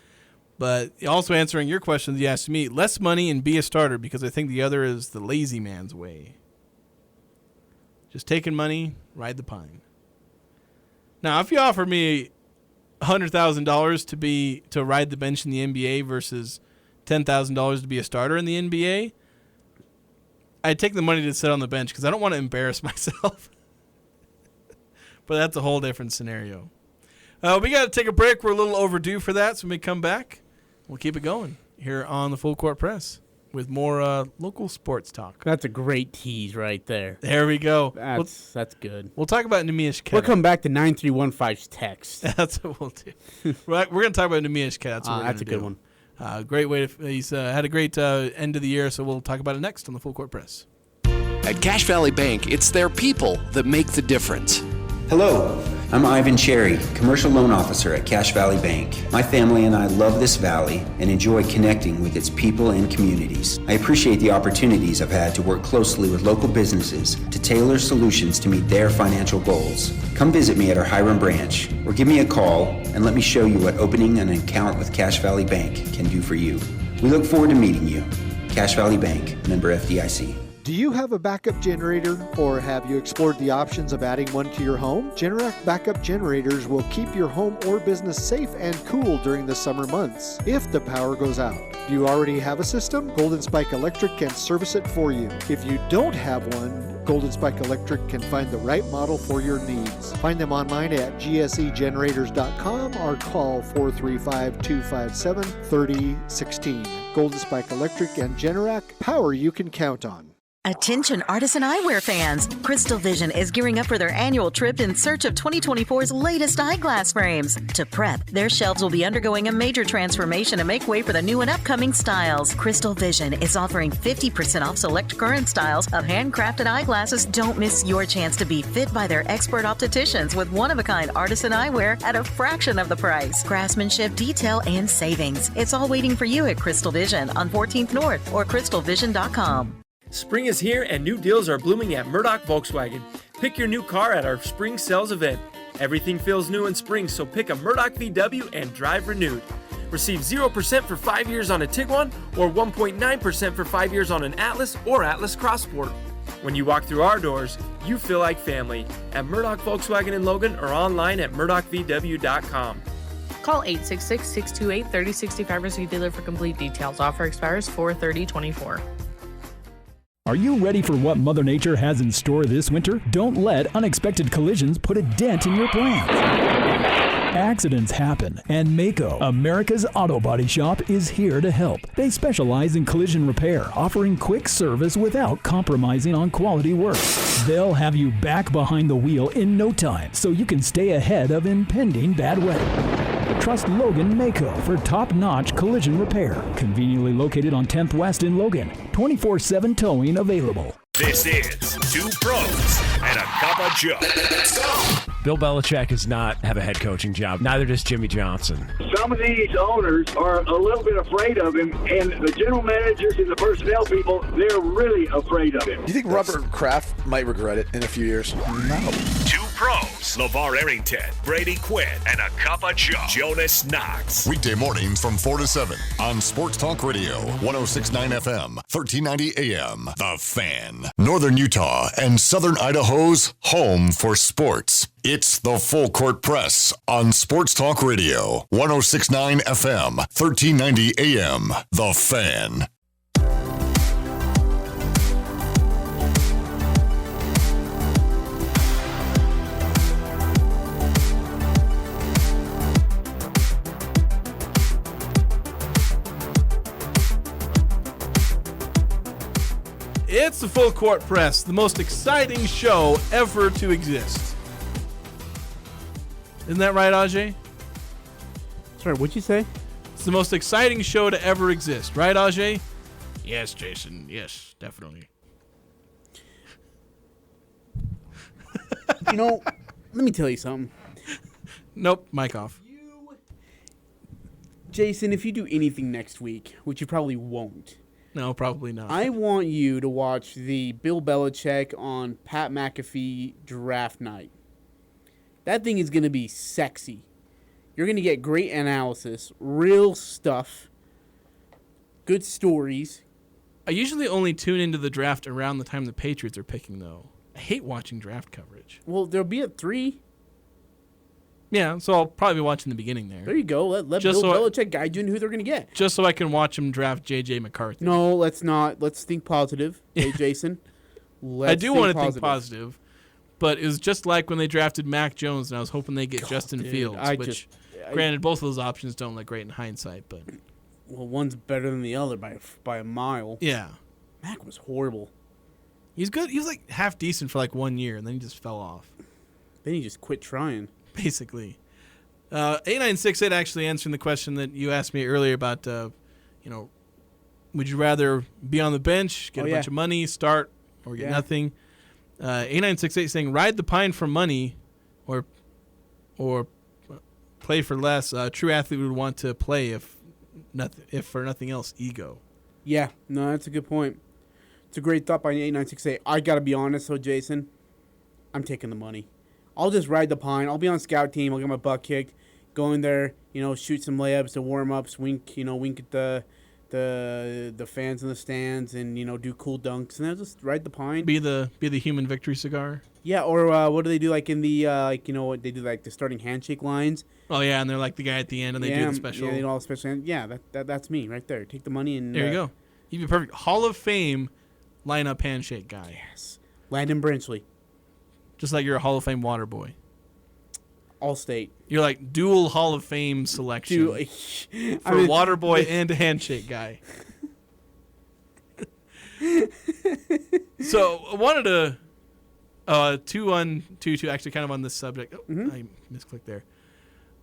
But also answering your question, you asked me, less money and be a starter, because I think the other is the lazy man's way. Just taking money, ride the pine. Now, if you offer me $100,000 to ride the bench in the NBA versus $10,000 to be a starter in the NBA, I'd take the money to sit on the bench because I don't want to embarrass myself. But that's a whole different scenario. We got to take a break. We're a little overdue for that, so when we come back, we'll keep it going here on the Full Court Press with more local sports talk. That's a great tease right there. There we go. That's good. We'll talk about Neemias Queta. We'll come back to 9315's text. That's what we'll do. We're going to talk about Neemias Queta. That's a good one. Great way he's had a great end of the year, so we'll talk about it next on the Full Court Press. At Cache Valley Bank, it's their people that make the difference. Hello, I'm Ivan Cherry, Commercial Loan Officer at Cache Valley Bank. My family and I love this valley and enjoy connecting with its people and communities. I appreciate the opportunities I've had to work closely with local businesses to tailor solutions to meet their financial goals. Come visit me at our Hiram branch or give me a call and let me show you what opening an account with Cache Valley Bank can do for you. We look forward to meeting you. Cache Valley Bank, member FDIC. Do you have a backup generator, or have you explored the options of adding one to your home? Generac backup generators will keep your home or business safe and cool during the summer months if the power goes out. Do you already have a system? Golden Spike Electric can service it for you. If you don't have one, Golden Spike Electric can find the right model for your needs. Find them online at gsegenerators.com or call 435-257-3016. Golden Spike Electric and Generac, power you can count on. Attention Artisan Eyewear fans! Crystal Vision is gearing up for their annual trip in search of 2024's latest eyeglass frames. To prep, their shelves will be undergoing a major transformation to make way for the new and upcoming styles. Crystal Vision is offering 50% off select current styles of handcrafted eyeglasses. Don't miss your chance to be fit by their expert opticians with one-of-a-kind artisan eyewear at a fraction of the price. Craftsmanship, detail, and savings. It's all waiting for you at Crystal Vision on 14th North or crystalvision.com. Spring is here and new deals are blooming at Murdoch Volkswagen. Pick your new car at our spring sales event. Everything feels new in spring, so pick a Murdoch VW and drive renewed. Receive 0% for 5 years on a Tiguan or 1.9% for 5 years on an Atlas or Atlas Crossport. When you walk through our doors, you feel like family at Murdoch Volkswagen in Logan or online at murdochvw.com. Call 866-628-3065 or see dealer for complete details. Offer expires 4/30/24. Are you ready for what Mother Nature has in store this winter? Don't let unexpected collisions put a dent in your plans. Accidents happen, and Mako, America's auto body shop, is here to help. They specialize in collision repair, offering quick service without compromising on quality work. They'll have you back behind the wheel in no time, so you can stay ahead of impending bad weather. Trust Logan Mako for top-notch collision repair. Conveniently located on 10th West in Logan. 24/7 towing available. This is Two Pros and a Cup of Joe. Let's go. Bill Belichick does not have a head coaching job. Neither does Jimmy Johnson. Some of these owners are a little bit afraid of him, and the general managers and the personnel people, they're really afraid of him. Do you think Robert Kraft might regret it in a few years? No. Two Pros, LeVar Arrington, Brady Quinn, and a Cup of Joe. Jonas Knox. Weekday mornings from 4 to 7 on Sports Talk Radio, 106.9 FM, 1390 AM. The Fan. Northern Utah and Southern Idaho's home for sports. It's the Full Court Press on Sports Talk Radio, 106.9 FM, 1390 AM. The Fan. It's the Full Court Press, the most exciting show ever to exist. Isn't that right, Ajay? Sorry, what'd you say? It's the most exciting show to ever exist, right, Ajay? Yes, Jason. Yes, definitely. Let me tell you something. Nope, mic off. Jason, if you do anything next week, which you probably won't. No, probably not. I want you to watch the Bill Belichick on Pat McAfee draft night. That thing is going to be sexy. You're going to get great analysis, real stuff, good stories. I usually only tune into the draft around the time the Patriots are picking, though. I hate watching draft coverage. Well, there'll be at 3. Yeah, so I'll probably be watching the beginning there. There you go. Let Bill Belichick guide you into who they're going to get. Just so I can watch him draft J.J. McCarthy. No, let's not. Let's think positive. Hey, Jason. I do want to think positive, but it was just like when they drafted Mac Jones, and I was hoping they'd get Justin Fields, granted, both of those options don't look great in hindsight, but... Well, one's better than the other by a mile. Yeah. Mac was horrible. He's good. He was like half decent for like 1 year, and then he just fell off. Then he just quit trying. Basically. 8968 actually answering the question that you asked me earlier about, would you rather be on the bench, get a bunch of money, start, or get nothing? 8968 saying, ride the pine for money or play for less. A true athlete would want to play if for nothing else, ego. Yeah, no, that's a good point. It's a great thought by 8968. I got to be honest, though, Jason. I'm taking the money. I'll just ride the pine. I'll be on scout team. I'll get my butt kicked. Go in there, shoot some layups and warm-ups, wink at the fans in the stands and, do cool dunks. And I'll just ride the pine. Be the human victory cigar. Yeah, or what do they do like in the, what they do like the starting handshake lines? Oh, yeah, and they're like the guy at the end and they do the special. Yeah, they do all the special. Yeah, that's me right there. Take the money and... There you go. You'd be perfect. Hall of Fame lineup handshake guy. Yes. Landon Brenchley. Just like you're a Hall of Fame water boy. All-State. You're like dual Hall of Fame selection for water boy and handshake guy. So I wanted to 2122 actually kind of on this subject. Oh, I misclicked there.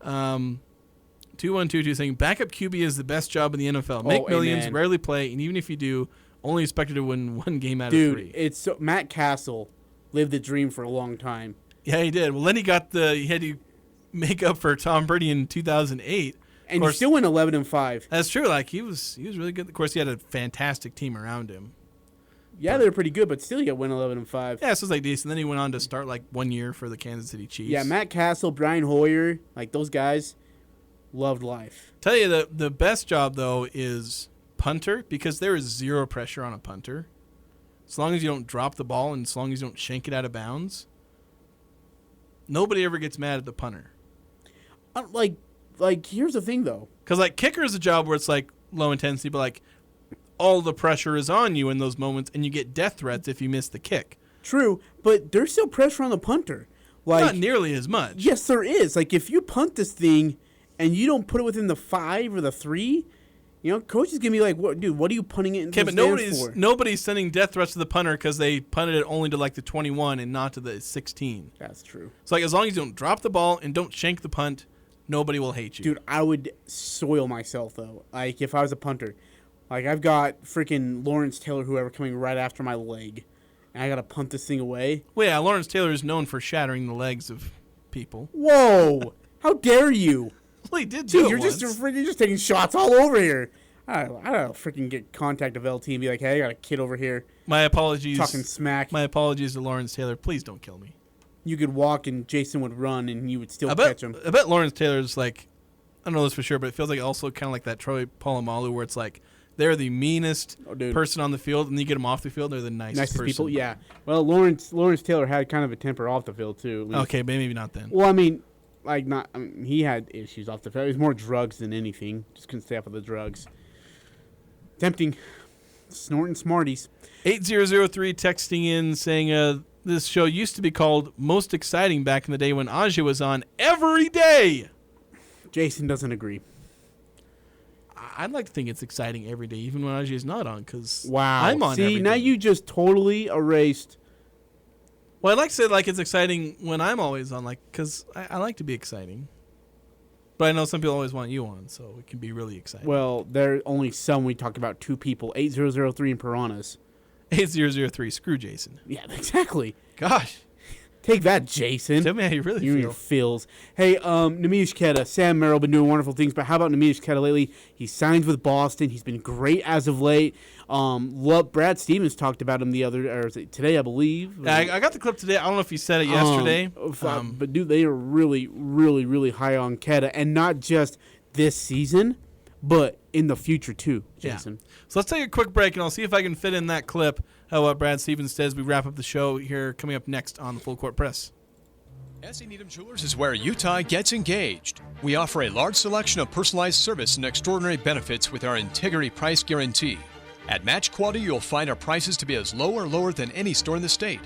2122 saying backup QB is the best job in the NFL. Make millions, amen. Rarely play, and even if you do, only expected to win 1 game out of 3. Dude, it's Matt Castle lived the dream for a long time. Yeah, he did. Well, then he had to make up for Tom Brady in 2008. And he still went 11-5. That's true. Like he was really good. Of course, he had a fantastic team around him. Yeah, they were pretty good, but still he went 11-5. Yeah, so it's like decent. Then he went on to start like 1 year for the Kansas City Chiefs. Yeah, Matt Castle, Brian Hoyer, like those guys loved life. Tell you the best job though is punter, because there is zero pressure on a punter. As long as you don't drop the ball and as long as you don't shank it out of bounds, nobody ever gets mad at the punter. Like here's the thing though, because like kicker is a job where it's like low intensity, but like all the pressure is on you in those moments, and you get death threats if you miss the kick. True, but there's still pressure on the punter. Like, not nearly as much. Yes, there is. Like if you punt this thing and you don't put it within the 5 or the 3, coach is gonna be like, "What, dude? What are you punting it into the stands for?" Nobody's sending death threats to the punter because they punted it only to like the 21 and not to the 16. That's true. So like as long as you don't drop the ball and don't shank the punt, nobody will hate you. Dude, I would soil myself though. Like if I was a punter, like I've got freaking Lawrence Taylor, whoever, coming right after my leg, and I gotta punt this thing away. Well, yeah, Lawrence Taylor is known for shattering the legs of people. Whoa! How dare you? Well, he did do it you're once. You're just taking shots all over here. I don't know. Freaking get contact of LT and be like, "Hey, I got a kid over here." My apologies. Talking smack. My apologies to Lawrence Taylor. Please don't kill me. You could walk and Jason would run and you would still catch him. I bet Lawrence Taylor's like, I don't know this for sure, but it feels like also kind of like that Troy Polamalu, where it's like they're the meanest person on the field, and then you get them off the field, they're the nicest person. People, yeah. Well, Lawrence Taylor had kind of a temper off the field too. Okay, but maybe not then. Well, he had issues off the field. It was more drugs than anything. Just couldn't stay off of the drugs. Tempting. Snorting Smarties. 8003 texting in saying this show used to be called Most Exciting back in the day when Ajay was on every day. Jason doesn't agree. I'd like to think it's exciting every day, even when Ajay is not on, because wow. I'm on every day. See, now you just totally erased. Well, I'd like to say like it's exciting when I'm always on, like, because I like to be exciting. But I know some people always want you on, so it can be really exciting. Well, there are only some. We talk about two people, 8003 and Piranhas. 8003, screw Jason. Yeah, exactly. Gosh. Take that, Jason. Tell me how you really feel. Your feels. Hey, Neemias Queta, Sam Merrill been doing wonderful things, but how about Neemias Queta lately? He signed with Boston. He's been great as of late. Brad Stevens talked about him today, I believe. I got the clip today. I don't know if he said it yesterday. But, dude, they are really, really, really high on Queta, and not just this season, but in the future, too, Jason. Yeah. So let's take a quick break, and I'll see if I can fit in that clip of what Brad Stevens says. We wrap up the show here coming up next on the Full Court Press. S.E. Needham Jewelers is where Utah gets engaged. We offer a large selection of personalized service and extraordinary benefits with our integrity price guarantee. At Match Quality, you'll find our prices to be as low or lower than any store in the state.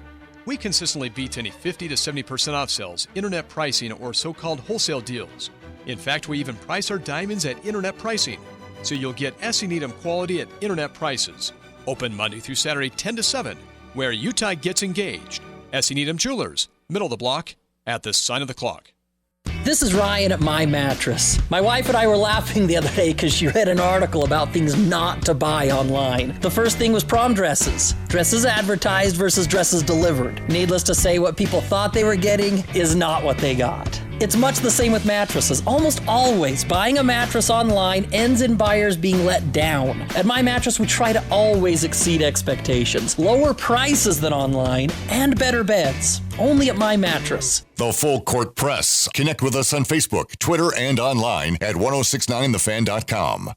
We consistently beat any 50 to 70% off sales, internet pricing, or so-called wholesale deals. In fact, we even price our diamonds at internet pricing. So you'll get S.E. Needham quality at internet prices. Open Monday through Saturday 10 to 7, where Utah gets engaged. S.E. Needham Jewelers, middle of the block, at the sign of the clock. This is Ryan at My Mattress. My wife and I were laughing the other day because she read an article about things not to buy online. The first thing was prom dresses. Dresses advertised versus dresses delivered. Needless to say, what people thought they were getting is not what they got. It's much the same with mattresses. Almost always, buying a mattress online ends in buyers being let down. At My Mattress, we try to always exceed expectations. Lower prices than online and better beds. Only at My Mattress. The Full Court Press. Connect with us on Facebook, Twitter, and online at 1069thefan.com.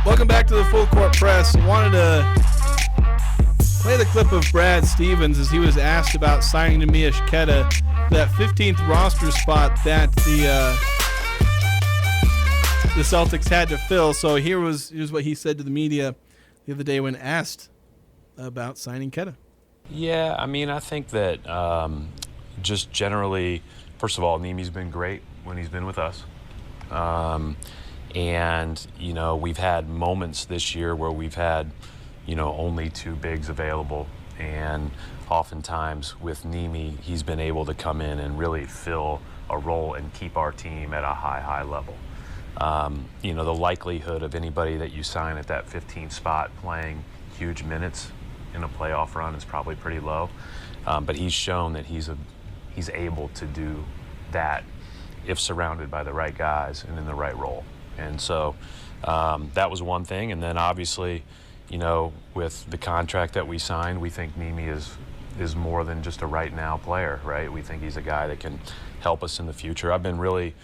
Welcome back to the Full Court Press. Wanted to play the clip of Brad Stevens as he was asked about signing Neemias Queta, that 15th roster spot that the Celtics had to fill. So here's what he said to the media the other day when asked about signing Queta. Yeah, I mean, I think that just generally, first of all, Neemi's been great when he's been with us. And, you know, we've had moments this year where we've had, you know, only two bigs available. And oftentimes with Neemi, he's been able to come in and really fill a role and keep our team at a high level. You know, the likelihood of anybody that you sign at that 15th spot playing huge minutes in a playoff run is probably pretty low. But he's shown that he's able to do that if surrounded by the right guys and in the right role. And so that was one thing. And then obviously, you know, with the contract that we signed, we think Neemi is more than just a right now player, right? We think he's a guy that can help us in the future. I've been really,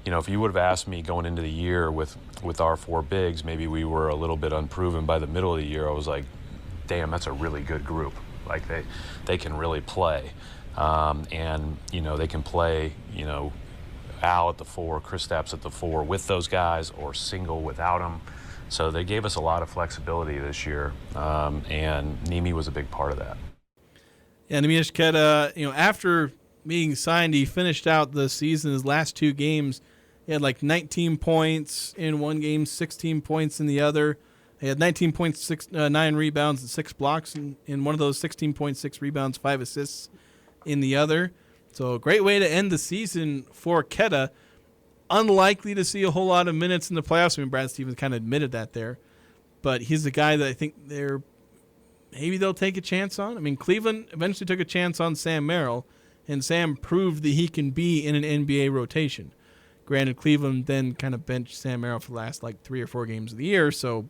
you know, if you would have asked me going into the year with our four bigs, maybe we were a little bit unproven by the middle of the year. I was like, damn, that's a really good group. Like they can really play. And, you know, they can play, you know, Al at the 4, Kristaps at the 4 with those guys, or single without them. So they gave us a lot of flexibility this year, and Neemi was a big part of that. Yeah, Neemias Queta, you know, after being signed, he finished out the season, his last two games. He had like 19 points in one game, 16 points in the other. He had 19 points, 9 rebounds, and 6 blocks in one of those, 16.6 rebounds, 5 assists in the other. So a great way to end the season for Queta. Unlikely to see a whole lot of minutes in the playoffs. I mean, Brad Stevens kind of admitted that there. But he's a guy that I think maybe they'll take a chance on. I mean, Cleveland eventually took a chance on Sam Merrill, and Sam proved that he can be in an NBA rotation. Granted, Cleveland then kind of benched Sam Merrill for the last like 3 or 4 games of the year, so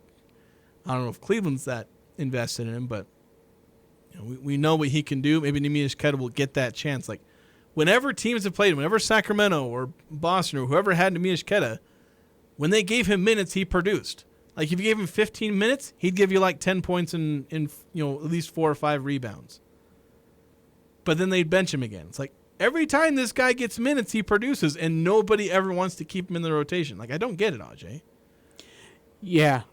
I don't know if Cleveland's that invested in him, but you know, we know what he can do. Maybe Neemias Queta will get that chance. Like, whenever teams have played him, whenever Sacramento or Boston or whoever had Neemias Queta, when they gave him minutes, he produced. Like, if you gave him 15 minutes, he'd give you like 10 points and you know, at least 4 or 5 rebounds. But then they'd bench him again. It's like, every time this guy gets minutes, he produces, and nobody ever wants to keep him in the rotation. Like, I don't get it, Ajay. Yeah.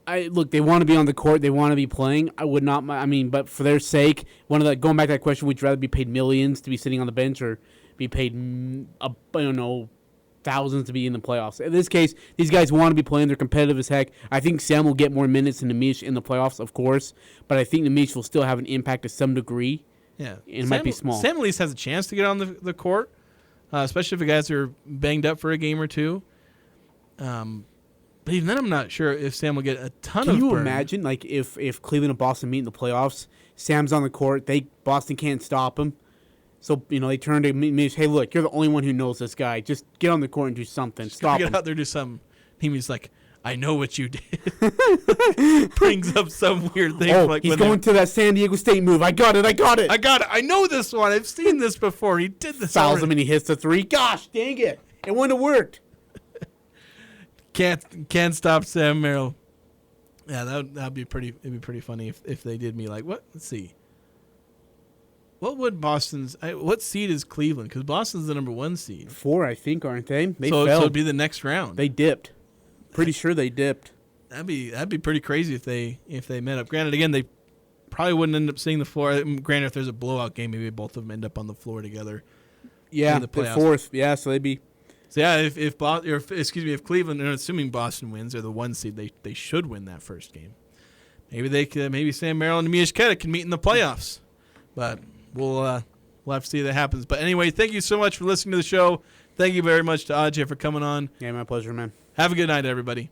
Look, they want to be on the court. They want to be playing. I would not. But for their sake, going back to that question, would you rather be paid millions to be sitting on the bench or be paid, thousands to be in the playoffs? In this case, these guys want to be playing. They're competitive as heck. I think Sam will get more minutes than Neemias in the playoffs, of course, but I think Neemias will still have an impact to some degree. Yeah, it might be small. Sam at least has a chance to get on the court, especially if the guys are banged up for a game or two. But even then, I'm not sure if Sam will get a ton of. Can you burn. imagine, like, if Cleveland and Boston meet in the playoffs, Sam's on the court, Boston can't stop him, so they turn to me, hey, look, you're the only one who knows this guy. Just get on the court and do something. Stop him. Get out there, do something. Neemias like, I know what you did. Brings up some weird thing. Oh, he's going to that San Diego State move. I got it. I know this one. I've seen this before. He did this. Fouls him and he hits the three. Gosh, dang it! It wouldn't have worked. Can't stop Sam Merrill. Yeah, that'd be pretty. It'd be pretty funny if they did me like what? Let's see. What would what seed is Cleveland? Because Boston's the number 1 seed. 4, I think, aren't they? They so fell. So it'd be the next round. They dipped. Pretty sure they dipped. That'd be pretty crazy if they met up. Granted, again, they probably wouldn't end up seeing the floor. Granted, if there's a blowout game, maybe both of them end up on the floor together. Yeah, the fourth. Yeah, so they'd be. So yeah, if Cleveland, and assuming Boston wins, they're the 1 seed, they should win that first game. Maybe Sam Merrill and Neemias Queta can meet in the playoffs, but we'll have to see if that happens. But anyway, thank you so much for listening to the show. Thank you very much to Ajay for coming on. Yeah, my pleasure, man. Have a good night, everybody.